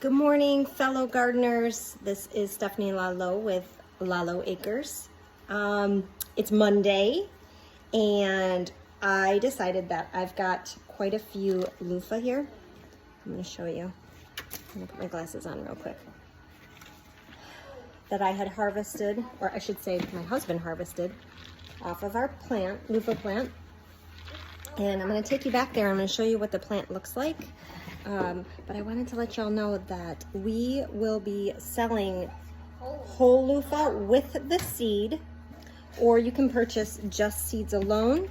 Good morning, fellow gardeners. This is Stephanie Lalo with Lalo Acres. It's Monday, and I decided that I've got quite a few loofa here. I'm going to show you. I'm going to put my glasses on real quick. That I had harvested, or I should say my husband harvested, off of our plant, loofa plant. And I'm going to take you back there. I'm going to show you what the plant looks like. But I wanted to let y'all know that we will be selling whole loofa with the seed, or you can purchase just seeds alone,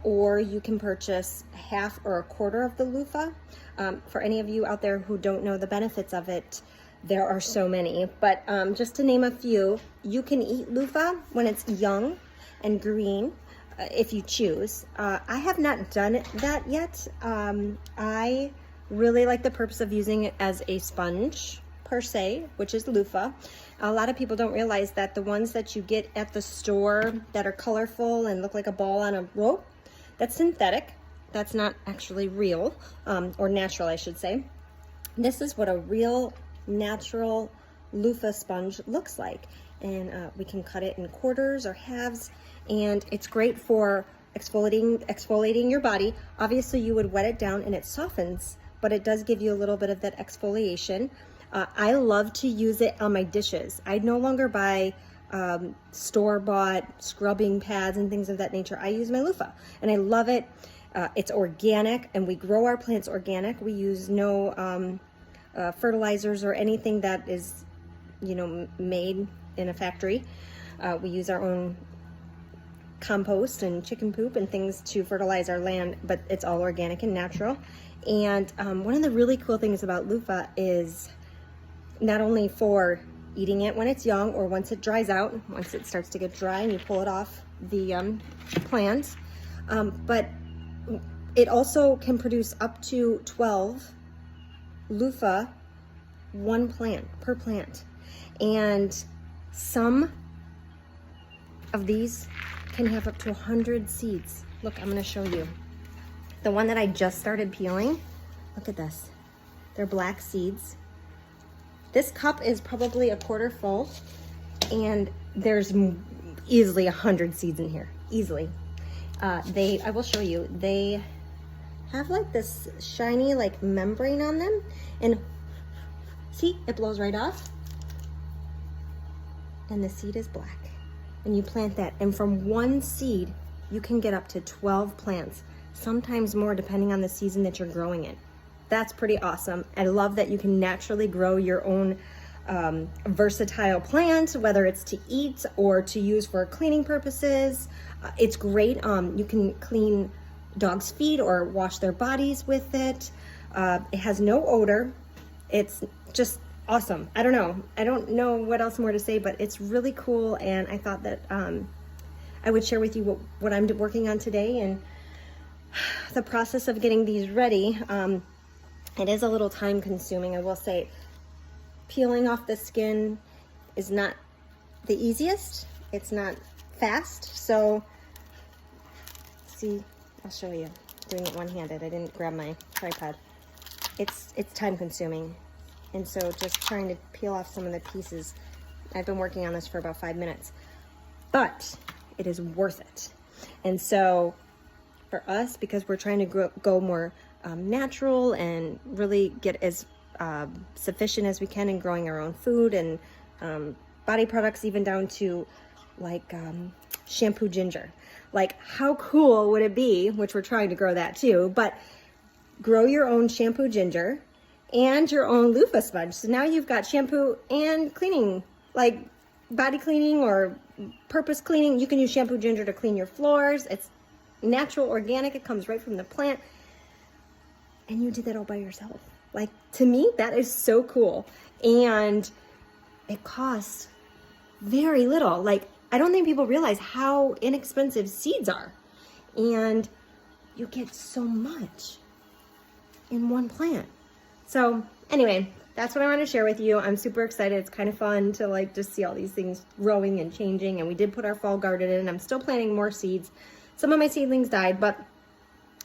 or you can purchase half or a quarter of the loofa. For any of you out there who don't know the benefits of it, there are so many. But just to name a few, you can eat loofa when it's young and green. If you choose. I have not done that yet. I really like the purpose of using it as a sponge per se, which is loofa. A lot of people don't realize that the ones that you get at the store that are colorful and look like a ball on a rope, that's synthetic. That's not actually real, or natural, I should say. This is what a real natural loofa sponge looks like. And we can cut it in quarters or halves, and it's great for exfoliating your body. Obviously you would wet it down and it softens, but it does give you a little bit of that exfoliation. I love to use it on my dishes. I no longer buy store-bought scrubbing pads and things of that nature. I use my loofa and I love it. It's organic, and we grow our plants organic. We use no fertilizers or anything that is, made in a factory. We use our own compost and chicken poop and things to fertilize our land, but it's all organic and natural. And one of the really cool things about loofa is not only for eating it when it's young or once it dries out, once it starts to get dry and you pull it off the plant, but it also can produce up to 12 loofa, one plant per plant. And some of these can have up to 100 seeds. Look, I'm gonna show you. The one that I just started peeling, look at this. They're black seeds. This cup is probably a quarter full, and there's easily 100 seeds in here, easily. I will show you, they have like this shiny like membrane on them, and see, it blows right off. And the seed is black, and you plant that, and from one seed you can get up to 12 plants, sometimes more depending on the season that you're growing it. That's pretty awesome. I love that you can naturally grow your own versatile plant, whether it's to eat or to use for cleaning purposes. It's great. You can clean dogs' feet or wash their bodies with it. It has no odor. It's just awesome. I don't know what else more to say, but it's really cool, and I thought that I would share with you what I'm working on today and the process of getting these ready. It is a little time consuming, I will say. Peeling off the skin is not the easiest. It's not fast, so see, I'll show you. Doing it one-handed. I didn't grab my tripod. It's time consuming. And so just trying to peel off some of the pieces. I've been working on this for about 5 minutes, but it is worth it. And so for us, because we're trying to go more natural and really get as sufficient as we can in growing our own food and body products, even down to like shampoo ginger. Like, how cool would it be, which we're trying to grow that too, but grow your own shampoo ginger and your own loofa sponge. So now you've got shampoo and cleaning, like body cleaning or purpose cleaning. You can use shampoo ginger to clean your floors. It's natural, organic. It comes right from the plant. And you did that all by yourself. Like, to me, that is so cool. And it costs very little. Like, I don't think people realize how inexpensive seeds are. And you get so much in one plant. So anyway, that's what I want to share with you. I'm super excited. It's kind of fun to like just see all these things growing and changing. And we did put our fall garden in. I'm still planting more seeds. Some of my seedlings died, but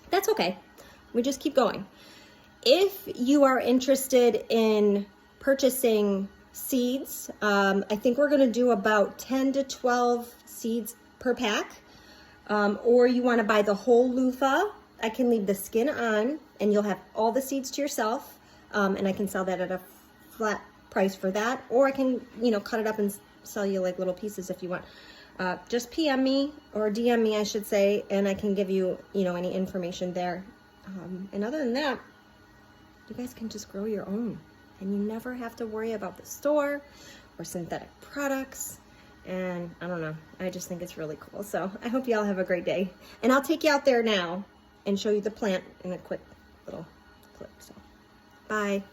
that's okay. We just keep going. If you are interested in purchasing seeds. I think we're gonna do about 10 to 12 seeds per pack. Or you wanna buy the whole loofah. I can leave the skin on and you'll have all the seeds to yourself. And I can sell that at a flat price for that. Or I can, you know, cut it up and sell you like little pieces if you want. Just PM me or DM me, I should say, and I can give you, you know, any information there. And other than that, you guys can just grow your own, and you never have to worry about the store or synthetic products. And I don't know, I just think it's really cool. So I hope you all have a great day, and I'll take you out there now and show you the plant in a quick little clip. So bye.